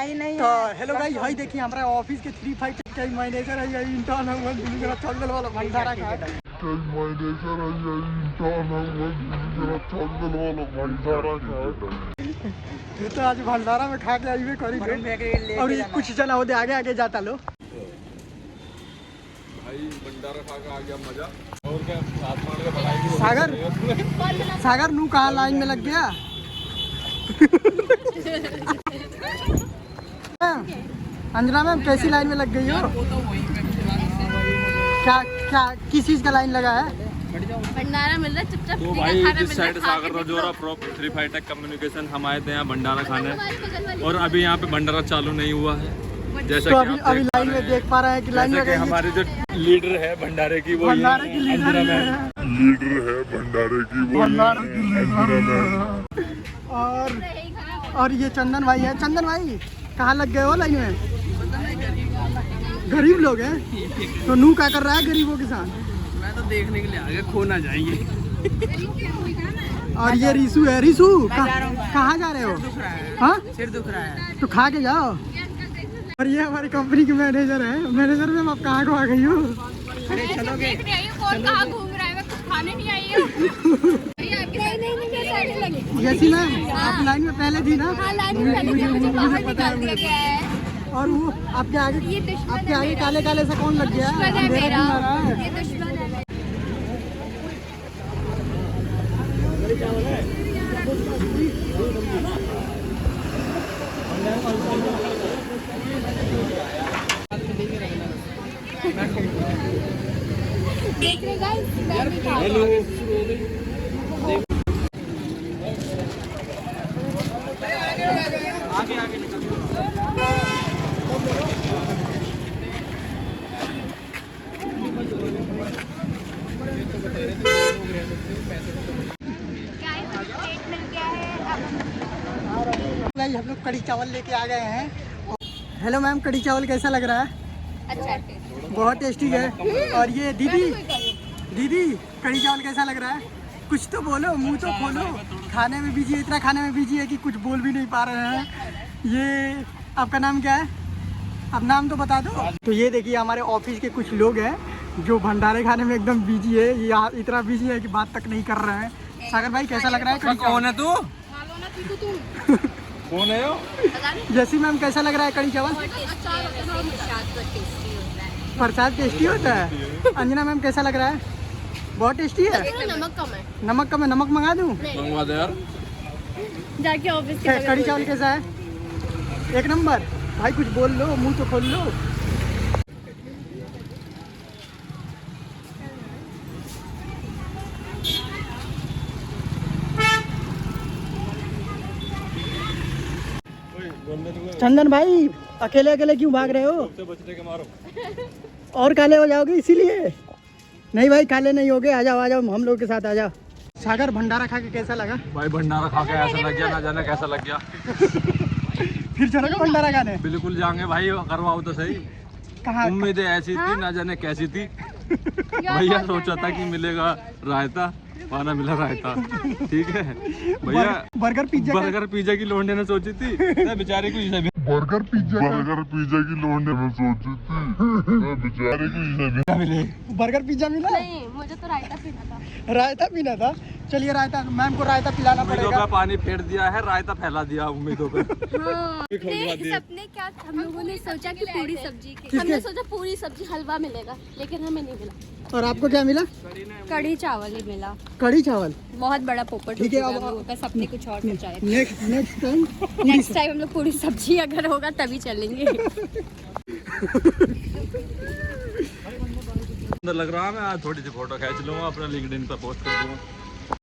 तो hello guys, हाय देखिए हमारा ऑफिस के 3 फाइव के मैनेजर है, ये इंटर्न है, वो जरा चंदल वाला भंडारा का मैनेजर है, ये इंटर्न है, वो जरा चंदल वाला भंडारा का। ये तो आज भंडारा में खा के आइए करी और ये कुछ जना होते आगे आगे जाता लो भाई। भंडारा खा के आ गया मजा। और क्या हाथ मार के भलाई सागर नू कहाँ लाइन में लग गया। अंजना मैम कैसी लाइन में लग गई हो? क्या किस चीज का लाइन लगा है? भंडारा मिल रहा है चुपचाप। तो भाई जिस साइड सागर रजौरा प्रोप 3 टेक कम्युनिकेशन हम आए थे यहाँ भंडारा खाने, और अभी यहाँ पे भंडारा चालू नहीं हुआ है। जैसा तो कि अभी लाइन में देख पा रहे हैं कि लाइन में हमारे जो लीडर है भंडारे की, वो भंडारे की लीडर है भंडारे की। और ये चंदन भाई है। चंदन भाई कहाँ लग गए हो लाइन में? गरीब लोग हैं तो नू क्या कर रहा है गरीबों के साथ? मैं तो देखने के लिए आगे खो ना जाएंगे। और ये रिसू है। रिसू कहाँ जा रहे हो? हाँ सिर दुख रहा है तो खा के जाओ। और ये हमारी कंपनी की मैनेजर है। मैनेजर मैम आप कहाँ को आ गई हो? चलोगे? कौन कहाँ घूम रहा है? मैं कुछ खाने नहीं आई हूँ। जैसी मैम आप लाइन में पहले थी ना? हाँ, लाइन में पहले थी, मुझे बाहर निकाल दिया गया है। और वो आपके आगे काले काले से कौन लग गया? दुश्मन है अंधेरा मेरा, क्यों आ रहा है? ये दुश्मन है मेरा। देख रहे गाइस, मैं भी खा रही हूँ। भाई हम लोग कढ़ी चावल लेके आ गए हैं। हेलो मैम, कढ़ी चावल कैसा लग रहा है? अच्छा है। बहुत टेस्टी है। और ये दीदी कढ़ी चावल कैसा लग रहा है? कुछ तो बोलो, मुंह तो खोलो। खाने में बिजी है, इतना खाने में बिजी है कि कुछ बोल भी नहीं पा रहे हैं। ये आपका नाम क्या है? आप नाम तो बता दो। तो ये देखिए हमारे ऑफिस के कुछ लोग हैं जो भंडारे खाने में एकदम बिजी है। ये इतना बिजी है कि बात तक नहीं कर रहे हैं। सागर भाई कैसा लग रहा है कढ़ी चावल? कौन है तू? कौन है यो? जैसी मैम कैसा लग रहा है कढ़ी चावल? प्रसाद टेस्टी होता है। अंजना मैम कैसा लग रहा है? बहुत टेस्टी है। नमक कम है। नमक कम है, नमक मंगा दूँ? मंगवा दे यार। जाके ऑफिस के कढ़ी चावल कैसा है? एक नंबर। भाई कुछ बोल लो, मुंह तो खोल लो। चंदन भाई अकेले अकेले क्यों भाग रहे हो? बचने के मारो। और काले हो जाओगे इसीलिए? नहीं भाई काले नहीं होगे। आ जाओ हम लोग के साथ आ जाओ। सागर भंडारा खा के कैसा लगा? भाई भंडारा खा के ऐसा लग गया, ना जाने कैसा लग गया। फिर चलोगे भंडारा खाने? बिल्कुल जाएंगे भाई, करवाओ तो सही। कहाँ? उम्मीदें ऐसी थी, ना जाने कैसी थी। भैया सोचा था कि मिलेगा रायता, पाना मिला रायता। ठीक है भैया। बर्गर पिज्जा की लोंडे ने सोची थी, बेचारे को बर्गर पिज्जा की लोंडे में सोची थी, बेचारे को मिले। बर्गर पिज्जा मिला? नहीं, मुझे तो रायता पीना था। रायता पीना था? चलिए रायता, मैम को रायता पिलाना उम्मीदों पड़ेगा। पे पानी फेर दिया है, रायता फैला दिया उम्मीदों पे। सपने क्या, हम लोगों ने सोचा कि पूरी सब्जी, हमने सोचा पूरी सब्जी हलवा मिलेगा, लेकिन हमें नहीं मिला। और आपको क्या मिला? कढ़ी चावल ही मिला। कढ़ी चावल? बहुत बड़ा पोपट। ठीक है, अब सपने कुछ और सोचा है। नेक्स्ट टाइम हम लोग पूरी सब्जी अगर होगा तभी चलेंगे। लग रहा है मैं आज थोड़ी सी फोटो खींच लूंगा, अपना लिंक्डइन पर पोस्ट कर दूंगा।